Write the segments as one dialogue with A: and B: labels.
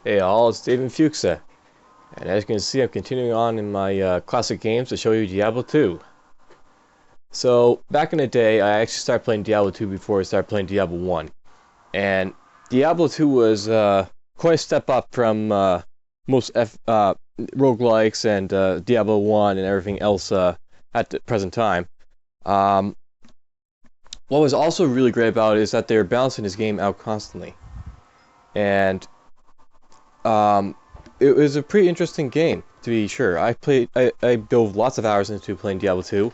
A: Hey all, it's David Fuchsa, and as you can see, I'm continuing on in my classic games to show you Diablo 2. So, back in the day, I actually started playing Diablo 2 before I started playing Diablo 1, and Diablo 2 was quite a step up from most roguelikes and Diablo 1 and everything else at the present time. Um, what was also really great about it is that they're balancing this game out constantly, and Um, it was a pretty interesting game, to be sure. I dove lots of hours into playing Diablo 2,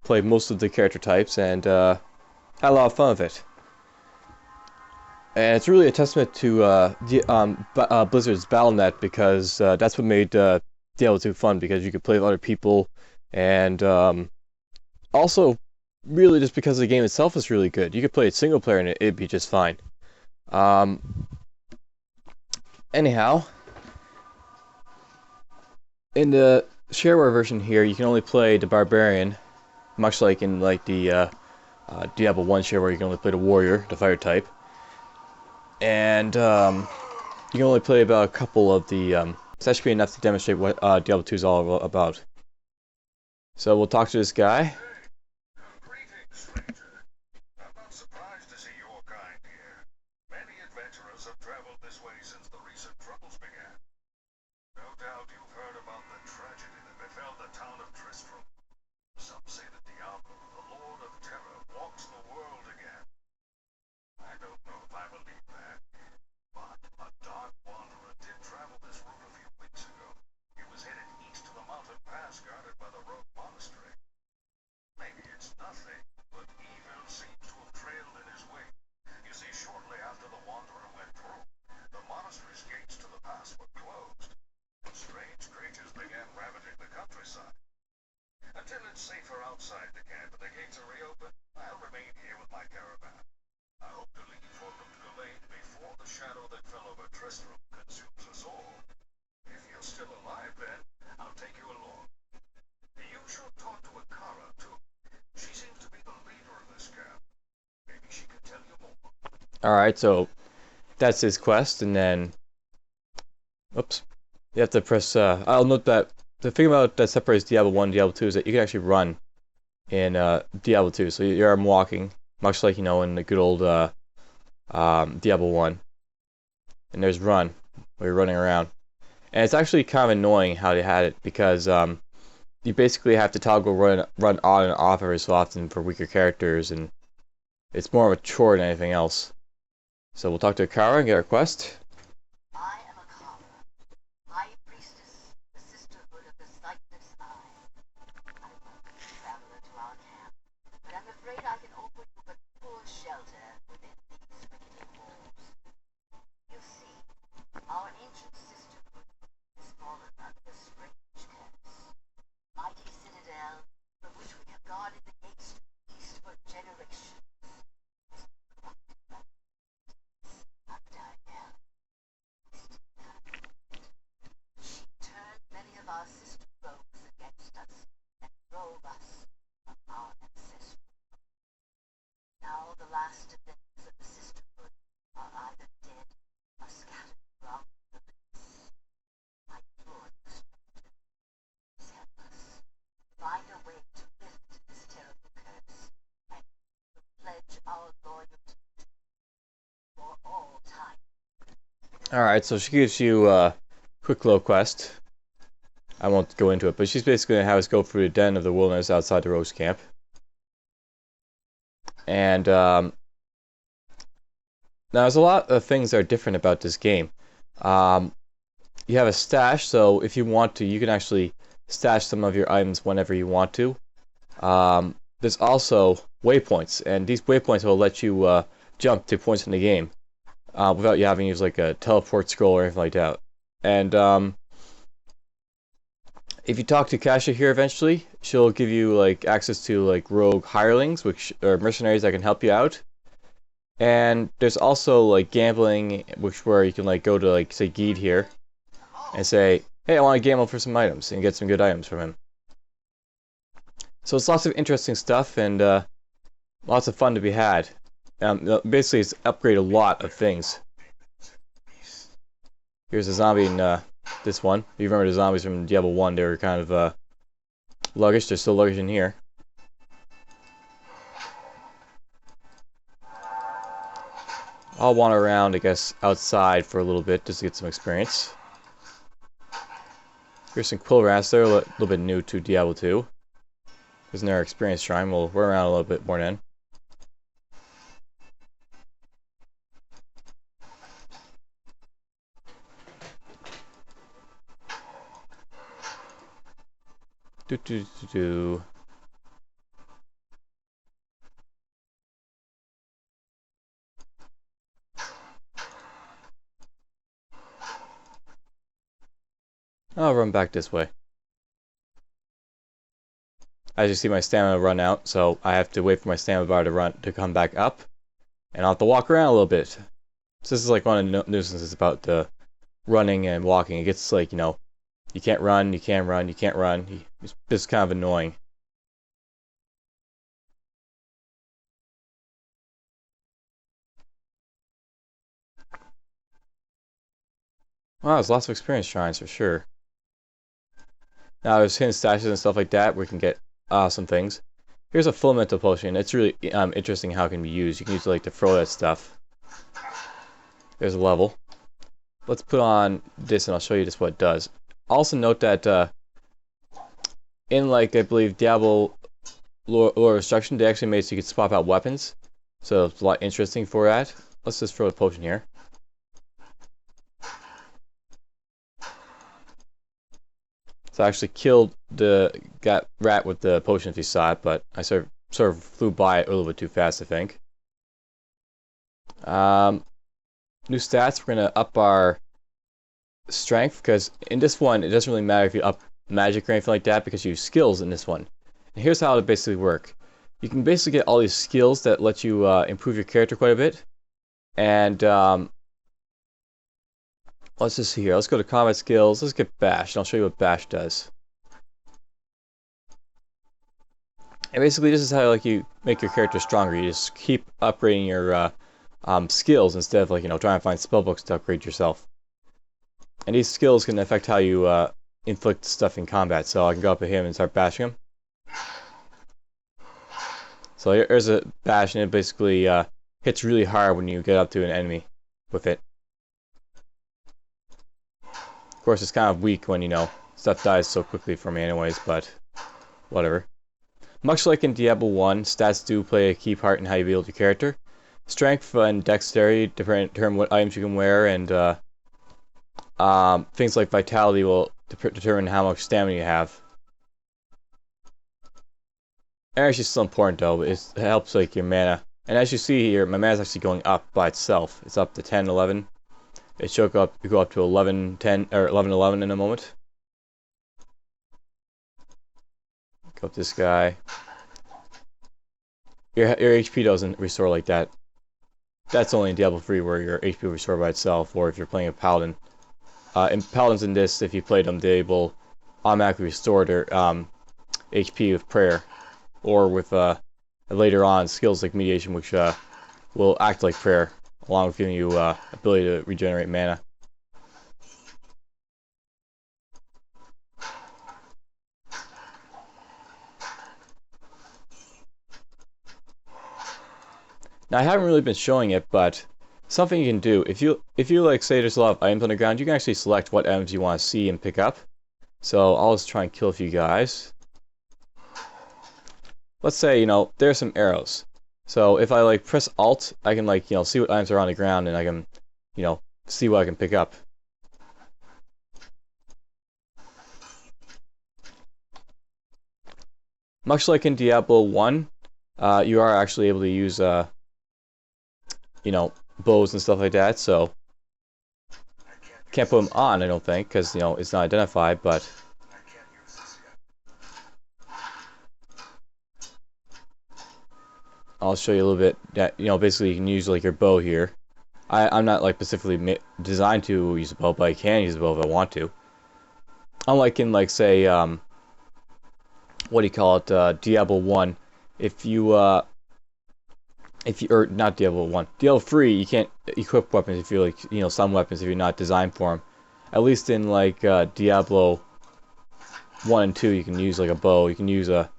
A: played most of the character types, and had a lot of fun with it. And it's really a testament to Blizzard's BattleNet because that's what made Diablo 2 fun, because you could play with other people, and also really just because the game itself is really good. You could play it single player and it'd be just fine. Um, anyhow, in the shareware version here, you can only play the barbarian, much like in the Diablo 1 shareware, you can only play the warrior, the fire type, and you can only play about a couple of the. So that should be enough to demonstrate what Diablo 2 is all about. So we'll talk to this guy.
B: Greetings, stranger. I'm not surprised to see your kind here. Many adventurers have traveled this way since the recent troubles began. No doubt you've heard about the tragedy that befell the town of Tristram. Some say that Diablo, the Lord of Terror, walks the world again. I don't know if I believe that, but a dark wanderer did travel this route a few weeks ago. He was headed east to the mountain pass guarded by the rogue monastery. Maybe it's nothing, but evil seems to have trailed in his wake. You see, shortly after the wanderer went through, the monastery's gates to the pass were closed. Strange creatures began ravaging the countryside. Until it's safer outside the camp and the gates are reopened, I'll remain here with my caravan. I hope to leave for Lane before the shadow that fell over Tristram consumes us all. If you're still alive, then I'll take you along. You should talk to Akara, too. She seems to be the leader of this camp. Maybe she can tell you more.
A: Alright, so that's his quest, and then. Oops. You have to press. I'll note that the thing about that separates Diablo 1 and Diablo 2 is that you can actually run in Diablo 2. So you're walking, much like, in the good old Diablo 1. And there's run, where you're running around. And it's actually kind of annoying how they had it, because you basically have to toggle run on and off every so often for weaker characters, and it's more of a chore than anything else. So we'll talk to Akara and get our quest.
C: I am Akara, High Priestess, the Sisterhood of the Sightless Eye. I welcome the traveler to our camp, but I'm afraid I can offer you but poor shelter within these rickety walls. You see, our ancient sisterhood has fallen under a strange curse. Mighty citadel, from which we have guarded the gates to the east for generations, is corrupted by Diablo. She turned many of our sister rogues against us and drove us from our ancestral home. Now the last defenders of the sisterhood are either dead or scattered throughout the place. I implore you, stranger, please help us. Find a way to lift this terrible curse, and we will pledge our loyalty to you for all time.
A: Alright, so she gives you a quick little quest. I won't go into it, but she's basically going to have us go through the den of the wilderness outside the Rogues camp. And now there's a lot of things that are different about this game. You have a stash, so if you want to, you can actually stash some of your items whenever you want to. There's also waypoints, and these waypoints will let you jump to points in the game without you having to use like a teleport scroll or anything like that. And if you talk to Kasha here eventually, she'll give you like access to like rogue hirelings, which are mercenaries that can help you out. And there's also like gambling, where you can like go to like say Geed here and say, hey, I want to gamble for some items, and get some good items from him. So it's lots of interesting stuff, and lots of fun to be had. Basically, it's upgraded a lot of things. Here's a zombie in this one. If you remember the zombies from Diablo 1, they were kind of sluggish. They're still sluggish in here. I'll wander around, I guess, outside for a little bit just to get some experience. Here's some quill rats. They're a little bit new to Diablo 2. There's another experience shrine. We'll run around a little bit more then. Do do do do. I'll run back this way. As you see, my stamina run out, so I have to wait for my stamina bar to come back up, and I'll have to walk around a little bit. So this is like one of the nuisances about the running and walking. It gets like, you know, you can't run, you can't run, you can't run. It's just kind of annoying. Wow, there's lots of experience shrines for sure. Now there's hidden stashes and stuff like that where you can get awesome things. Here's a fundamental potion. It's really interesting how it can be used. You can use it like to throw that stuff. There's a level. Let's put on this and I'll show you just what it does. Also note that in, like, I believe Diablo lore instruction, they actually made it so you could swap out weapons. So it's a lot interesting for that. Let's just throw a potion here. So I actually killed the rat with the potion if you saw it, but I sort of flew by it a little bit too fast, I think. New stats, we're going to up our strength, because in this one, it doesn't really matter if you up magic or anything like that, because you use skills in this one. And here's how it basically works. You can basically get all these skills that let you improve your character quite a bit. And let's just see here. Let's go to combat skills. Let's get bash, and I'll show you what bash does. And basically, this is how, like, you make your character stronger. You just keep upgrading your skills instead of, like, you know, trying to find spellbooks to upgrade yourself. And these skills can affect how you inflict stuff in combat. So I can go up to him and start bashing him. So here's a bash, and it basically hits really hard when you get up to an enemy with it. Of course, it's kind of weak when, you know, stuff dies so quickly for me anyways, but whatever. Much like in Diablo 1, stats do play a key part in how you build your character. Strength and dexterity determine what items you can wear, and things like vitality will determine how much stamina you have. Energy is still important though, but it helps like your mana. And as you see here, my mana is actually going up by itself. It's up to 10, 11. It should go up to 11, 10, or 11, 11 in a moment. Go up this guy. Your HP doesn't restore like that. That's only in Diablo 3 where your HP will restore by itself, or if you're playing a paladin. And paladins in this, if you play them, they will automatically restore their HP with prayer, or with later on skills like mediation, which will act like prayer, along with giving you ability to regenerate mana. Now I haven't really been showing it, but something you can do, if you like, say there's a lot of items on the ground, you can actually select what items you want to see and pick up. So I'll just try and kill a few guys. Let's say, you know, there's some arrows. So if I like press Alt, I can, like, you know, see what items are on the ground, and I can, you know, see what I can pick up. Much like in Diablo 1, you are actually able to use you know, bows and stuff like that, so can't put them on, I don't think, because, you know, it's not identified, but I'll show you a little bit that, you know, basically you can use like your bow here. I'm not like specifically designed to use a bow, but I can use a bow if I want to. Unlike in, like, say, what do you call it, Diablo 1, if you not Diablo 1, Diablo 3, you can't equip weapons if you, like, you know, some weapons if you're not designed for them. At least in like Diablo 1 and 2, you can use like a bow. You can use a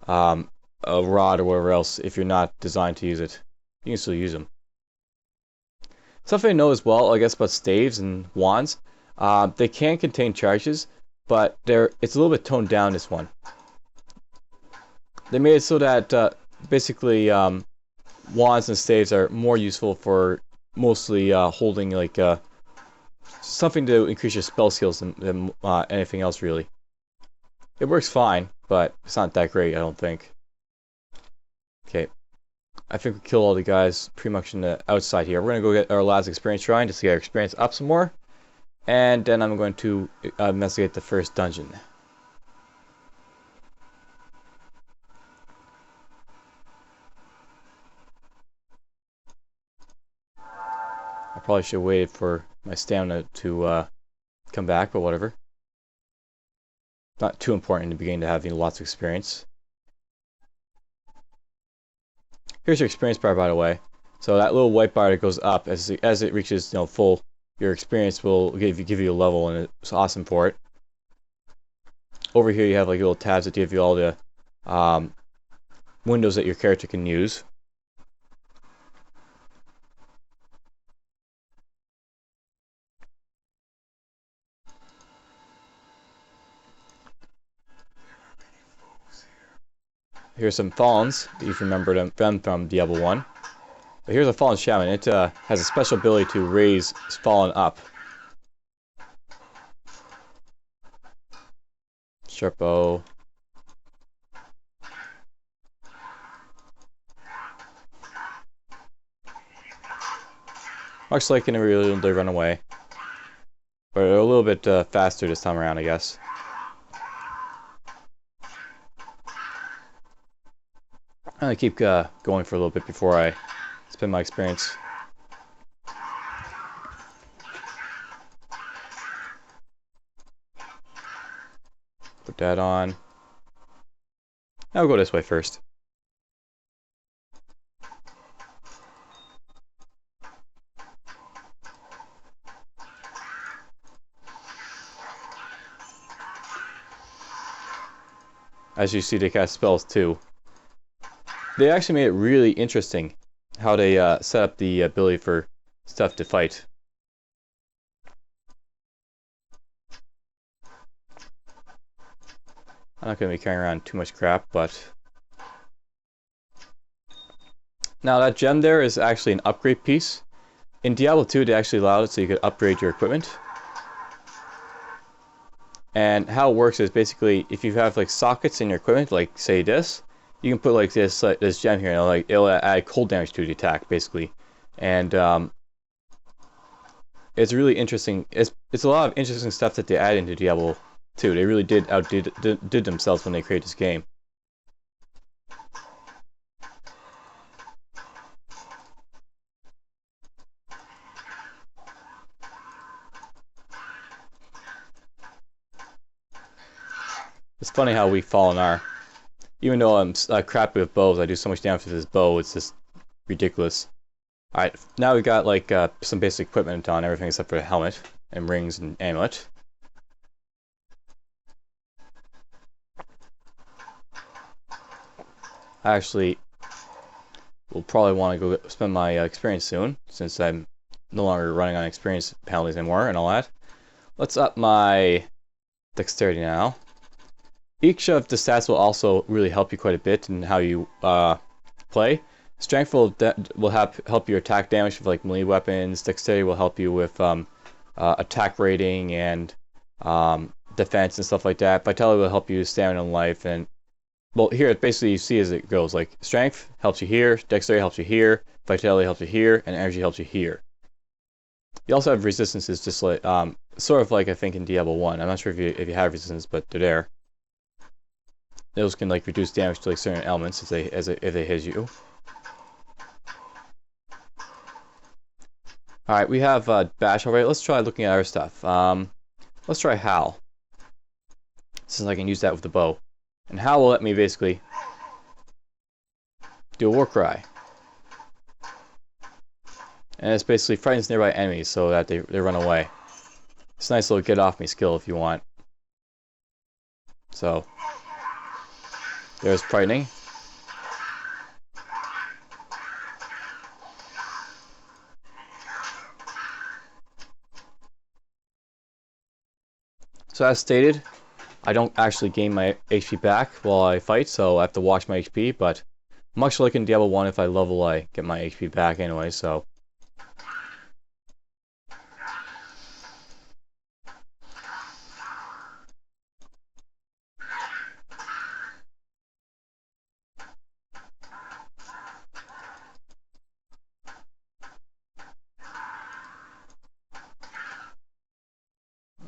A: rod or whatever else if you're not designed to use it. You can still use them. Something to know as well, I guess, about staves and wands. They can contain charges, but it's a little bit toned down, this one. They made it so that basically wands and staves are more useful for mostly holding like something to increase your spell skills than anything else, really. It works fine, but it's not that great, I don't think. Okay, I think we killed all the guys pretty much in the outside here. We're going to go get our last experience shrine just to get our experience up some more. And then I'm going to investigate the first dungeon. I probably should have waited for my stamina to come back, but whatever. Not too important in the beginning to have lots of experience. Here's your experience bar, by the way. So that little white bar that goes up as it reaches full, your experience will give you a level, and it's awesome for it. Over here you have like little tabs that give you all the windows that your character can use. Here's some Fallens, if you remember them from Diablo 1. But here's a Fallen Shaman. It has a special ability to raise Fallen up. Sharp bow. Much like in a real, they run away. But they're a little bit faster this time around, I guess. I'm gonna keep going for a little bit before I spend my experience. Put that on. Now we'll go this way first. As you see, they cast spells too. They actually made it really interesting how they set up the ability for stuff to fight. I'm not going to be carrying around too much crap, but... Now that gem there is actually an upgrade piece. In Diablo 2 they actually allowed it so you could upgrade your equipment. And how it works is basically if you have like sockets in your equipment, like say this, you can put like this gem here, and it'll add cold damage to the attack, basically. And it's really interesting. It's a lot of interesting stuff that they add into Diablo 2. They really did outdid themselves when they created this game. It's funny how weak Fallen are. Even though I'm crappy with bows, I do so much damage with this bow, it's just ridiculous. Alright, now we got like some basic equipment on everything except for the helmet and rings and amulet. I actually will probably want to go spend my experience soon, since I'm no longer running on experience penalties anymore and all that. Let's up my dexterity now. Each of the stats will also really help you quite a bit in how you play. Strength will help your attack damage with like melee weapons. Dexterity will help you with attack rating and defense and stuff like that. Vitality will help you stamina and life. And well, here basically you see as it goes, like strength helps you here, dexterity helps you here, vitality helps you here, and energy helps you here. You also have resistances, just like sort of like I think in Diablo 1. I'm not sure if you have resistance, but they're there. Those can like reduce damage to like certain elements if they hit you. Alright, we have Bash already. Let's try looking at our stuff. Let's try Howl, since I can use that with the bow. And Howl will let me basically do a war cry. And it's basically frightens nearby enemies so that they run away. It's a nice little get off me skill if you want. So there's frightening. So as stated, I don't actually gain my HP back while I fight, so I have to watch my HP, but much like in Diablo 1, if I level, I get my HP back anyway, so.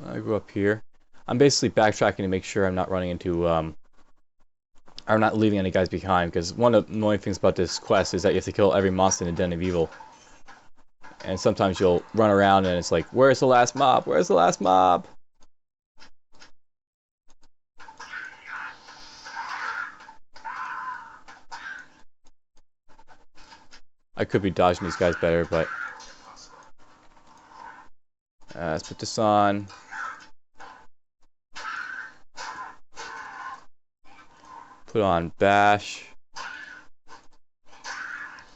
A: I go up here. I'm basically backtracking to make sure I'm not running into, I'm not leaving any guys behind, because one of the annoying things about this quest is that you have to kill every monster in the Den of Evil. And sometimes you'll run around and it's like, where's the last mob? Where's the last mob? I could be dodging these guys better, but let's put this on. Put on Bash.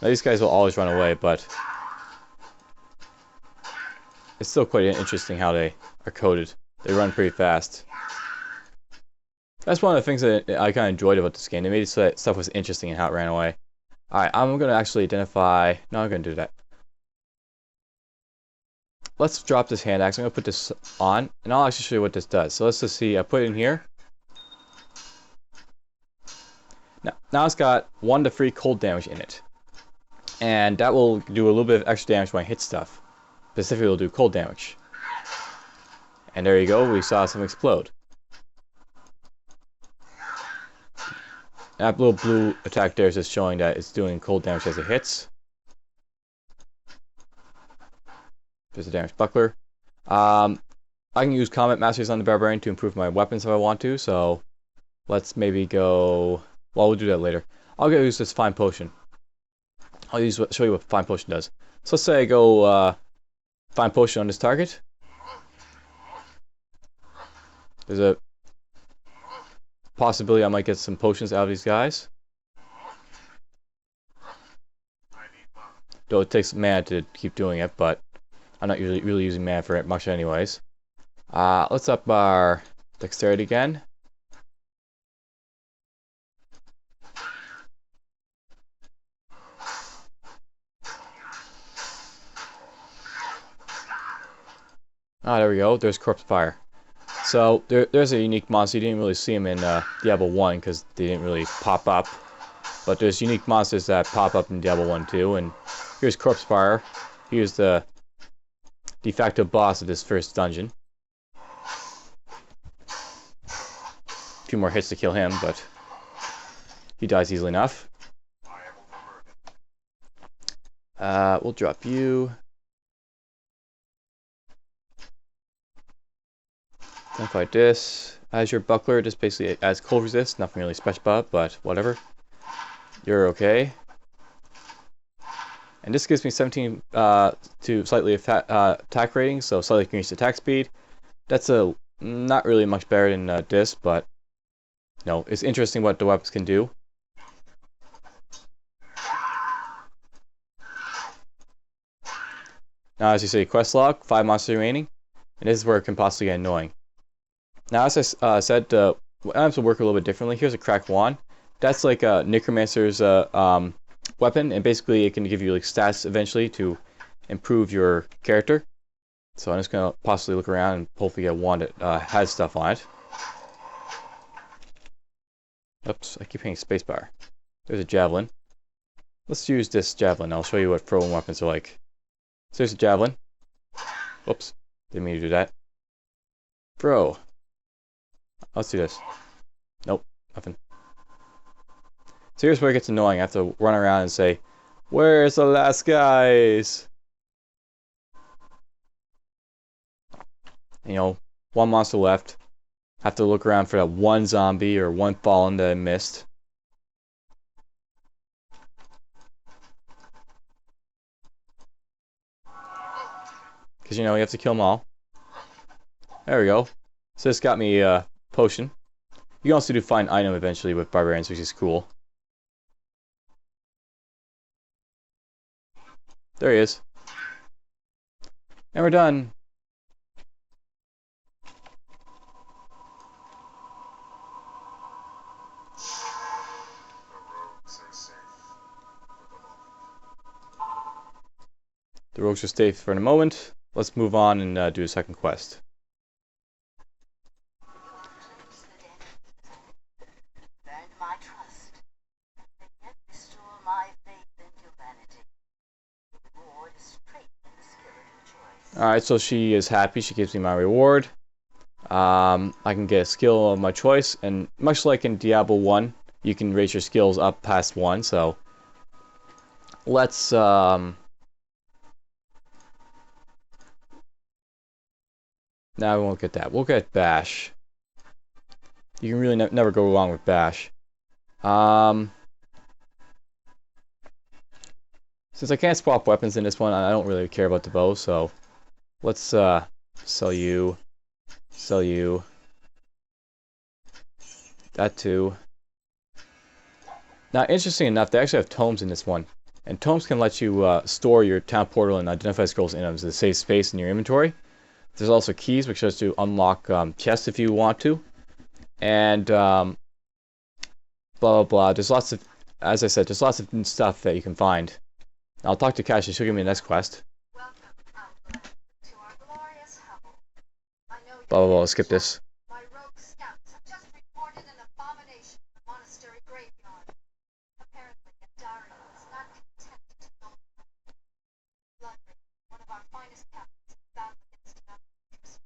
A: Now these guys will always run away, but it's still quite interesting how they are coded. They run pretty fast. That's one of the things that I kind of enjoyed about this game. They made it so that stuff was interesting and how it ran away. Alright, I'm going to actually identify... No, I'm going to do that. Let's drop this hand axe. I'm going to put this on, and I'll actually show you what this does. So let's just see. I put it in here. Now it's got 1 to 3 cold damage in it. And that will do a little bit of extra damage when I hit stuff. Specifically, it'll do cold damage. And there you go, we saw some explode. That little blue attack there is just showing that it's doing cold damage as it hits. There's a damaged buckler. I can use Combat Masters on the Barbarian to improve my weapons if I want to, so let's maybe go... Well, we'll do that later. I'll go use this Fine Potion. I'll show you what Fine Potion does. So let's say I go Fine Potion on this target. There's a possibility I might get some potions out of these guys. Though it takes mana to keep doing it, but I'm not really using mana for it much anyways. Let's up our dexterity again. There we go. There's Corpse Fire. So there's a unique monster. You didn't really see him in Diablo 1 because they didn't really pop up. But there's unique monsters that pop up in Diablo 1 too. And here's Corpse Fire. Here's the de facto boss of this first dungeon. A few more hits to kill him, but he dies easily enough. We'll drop you. Identify this as your buckler. Just basically adds cold resist. Nothing really special about it, but whatever. You're okay. And this gives me 17 to slightly attack rating, so slightly increased attack speed. That's not really much better than this, but no, it's interesting what the weapons can do. Now, as you see, quest log, 5 monsters remaining, and this is where it can possibly get annoying. Now, as I said, items will work a little bit differently. Here's a cracked wand. That's like a necromancer's weapon, and basically it can give you like stats eventually to improve your character. So I'm just gonna possibly look around and hopefully get a wand that has stuff on it. Oops, I keep hitting spacebar. There's a javelin. Let's use this javelin. I'll show you what throwing weapons are like. So there's a javelin. Oops, didn't mean to do that. Throw. Let's do this. Nope, nothing. So here's where it gets annoying. I have to run around and say, where's the last guys? You know, 1 monster left. Have to look around for that 1 zombie or 1 fallen that I missed. Because, you know, you have to kill them all. There we go. So this got me a potion. You can also do find item eventually with barbarians, which is cool. There he is. And we're done. The rogues are safe for the moment. Let's move on and do a second quest.
C: Earned my trust, and yet restore my faith in humanity. The reward is straight in the skill of your choice.
A: Alright, so she is happy. She gives me my reward. I can get a skill of my choice, and much like in Diablo 1, you can raise your skills up past 1, so let's now we won't get that. We'll get Bash. You can really never go wrong with Bash. Since I can't swap weapons in this one, I don't really care about the bow, so let's sell you, sell you, that too. Now, interesting enough, they actually have tomes in this one, and tomes can let you store your town portal and identify scrolls in them to save space in your inventory. There's also keys, which lets you unlock chests if you want to, and blah blah blah. There's lots of, as I said, there's lots of stuff that you can find. I'll talk to Cash and she'll give me the next quest.
C: Welcome, Outlaw, to our glorious hovel. I know
A: Blah blah blah. Let's skip this.
C: my rogue scouts have just reported an abomination in the monastery graveyard. Apparently, Andari is not content to go. Bloodring, one of our finest captains in battle against Diablo, is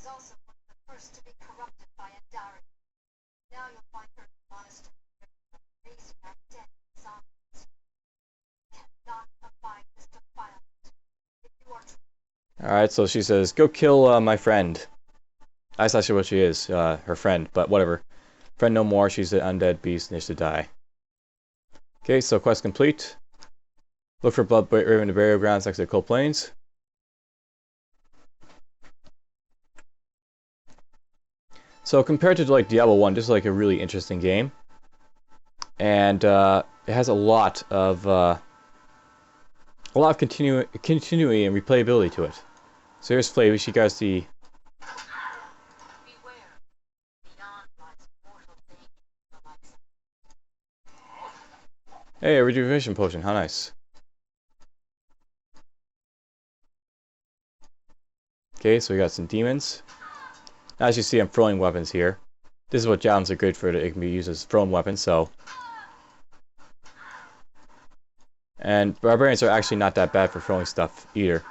C: also one of the first to be corrupted by Andari. Now you'll find her in the monastery graveyard, raising our dead zombies. Cannot abide this defilement. If you are
A: Alright, so she says, go kill my friend. That's actually what she is, her friend, but whatever. Friend no more, she's an undead beast and needs to die. Okay, so quest complete. Look for blood raven in the burial grounds next to the cold plains. So compared to like Diablo 1, this is like a really interesting game. And it has a lot of continuity and replayability to it. So here's Flavy, she got the
C: beware. Beyond lies mortal danger, the likes of
A: hey, a rejuvenation potion, how nice. Okay, so we got some demons. As you see, I'm throwing weapons here. This is what javelins are good for. It can be used as thrown weapons, so. And barbarians are actually not that bad for throwing stuff either.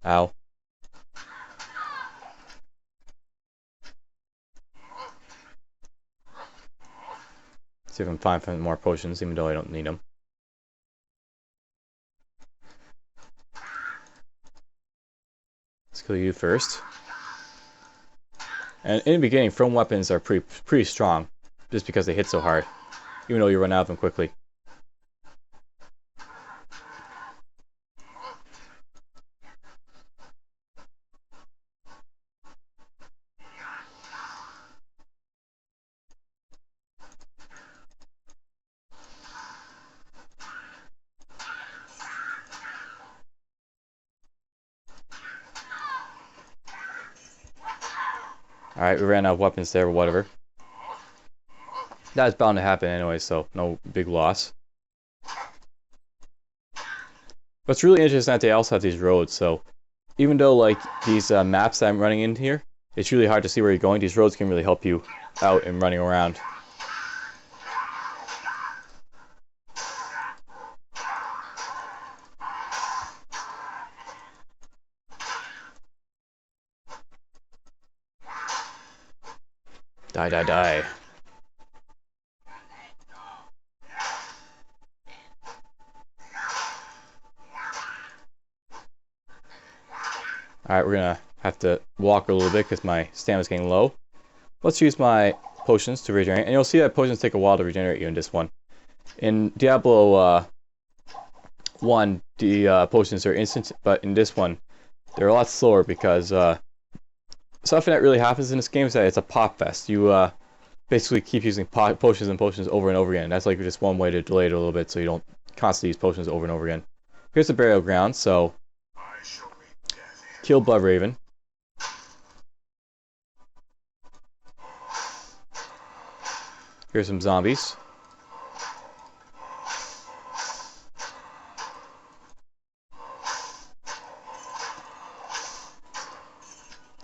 A: Ow. See if I can find more potions, even though I don't need them. Let's kill you first. And in the beginning, thrown weapons are pretty strong, just because they hit so hard, even though you run out of them quickly. Alright, we ran out of weapons there, but whatever. That's bound to happen anyway, so no big loss. What's really interesting is that they also have these roads, so even though like these maps that I'm running in here, it's really hard to see where you're going, these roads can really help you out in running around. Die, die, die. Alright, we're gonna have to walk a little bit because my stamina's getting low. Let's use my potions to regenerate, and you'll see that potions take a while to regenerate you in this one. In Diablo 1, the potions are instant, but in this one, they're a lot slower because something that really happens in this game is that it's a pop fest. You basically keep using potions and potions over and over again. That's like just one way to delay it a little bit so you don't constantly use potions over and over again. Here's the burial ground, so kill Blood Raven. Here's some zombies.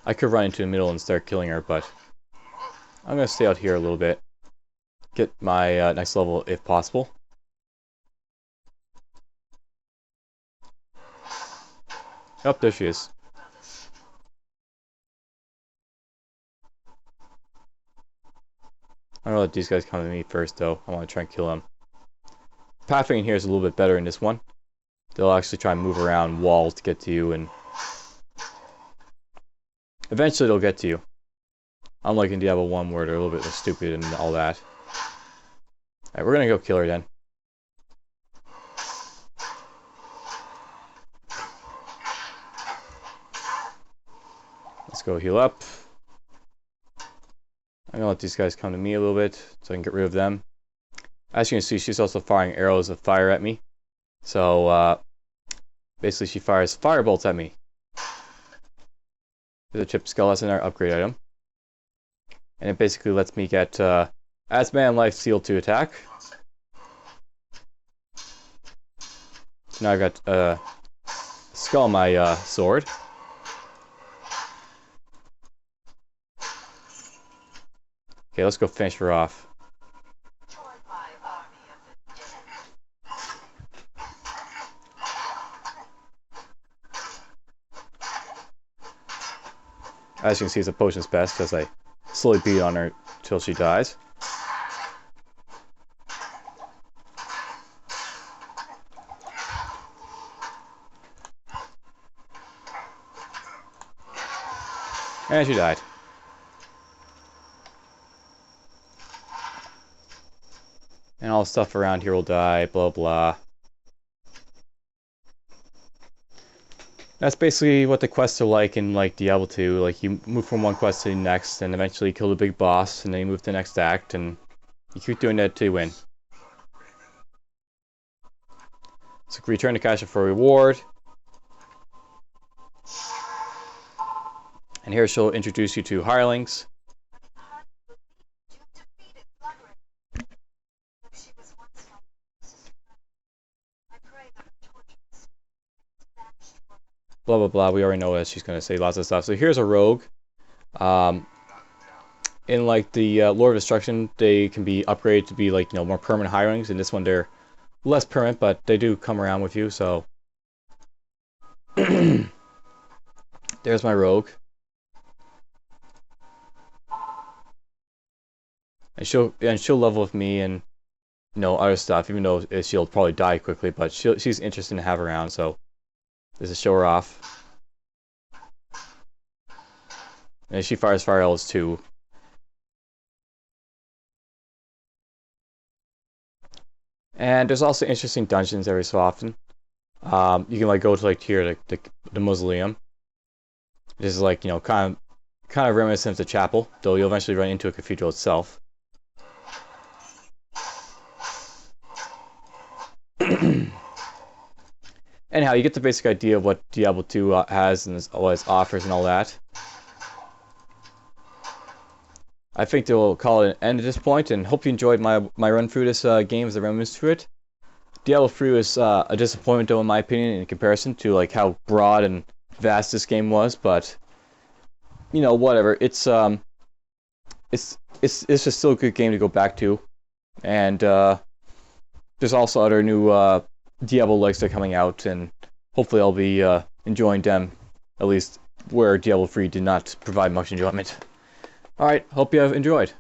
A: I could run into the middle and start killing her, but I'm going to stay out here a little bit. Get my next level if possible. Oh, there she is. I'm gonna let these guys come to me first, though. I want to try and kill them. Pathing in here is a little bit better in this one. They'll actually try and move around walls to get to you, and eventually they'll get to you. Unlike in Diablo 1 where they're a little bit stupid and all that. Alright, we're gonna go kill her then. Let's go heal up. I'm gonna let these guys come to me a little bit so I can get rid of them. As you can see, she's also firing arrows of fire at me. So, basically she fires fire bolts at me. There's a chip skull, that's another upgrade item. And it basically lets me get as man life seal to attack. So now I've got a skull on my sword. Okay, let's go finish her off. As you can see, it's a potion's best as I slowly beat on her till she dies. And she died. And all the stuff around here will die, blah blah. That's basically what the quests are like in like Diablo 2. Like you move from one quest to the next and eventually kill the big boss and then you move to the next act and you keep doing that till you win. So return to Kasha for a reward. And here she'll introduce you to hirelings. Blah blah blah. We already know that she's gonna say lots of stuff. So here's a rogue. In like the Lord of Destruction, they can be upgraded to be like more permanent hirelings. In this one, they're less permanent, but they do come around with you. So there's my rogue, and she'll level with me and other stuff. Even though she'll probably die quickly, but she's interesting to have around. So this is show her off. And she fires fire arrows too. And there's also interesting dungeons every so often. You can like go to like here the mausoleum. This is like kind of reminiscent of the chapel, though you'll eventually run into a cathedral itself. Anyhow, you get the basic idea of what Diablo 2 has and what it offers and all that. I think they will call it an end at this point, and hope you enjoyed my run through this game as a reminiscence to it. Diablo 3 was a disappointment, though, in my opinion, in comparison to like how broad and vast this game was. But whatever. It's just still a good game to go back to, and there's also other new Diablo-likes that are coming out, and hopefully I'll be enjoying them, at least where Diablo 3 did not provide much enjoyment. Alright, hope you have enjoyed.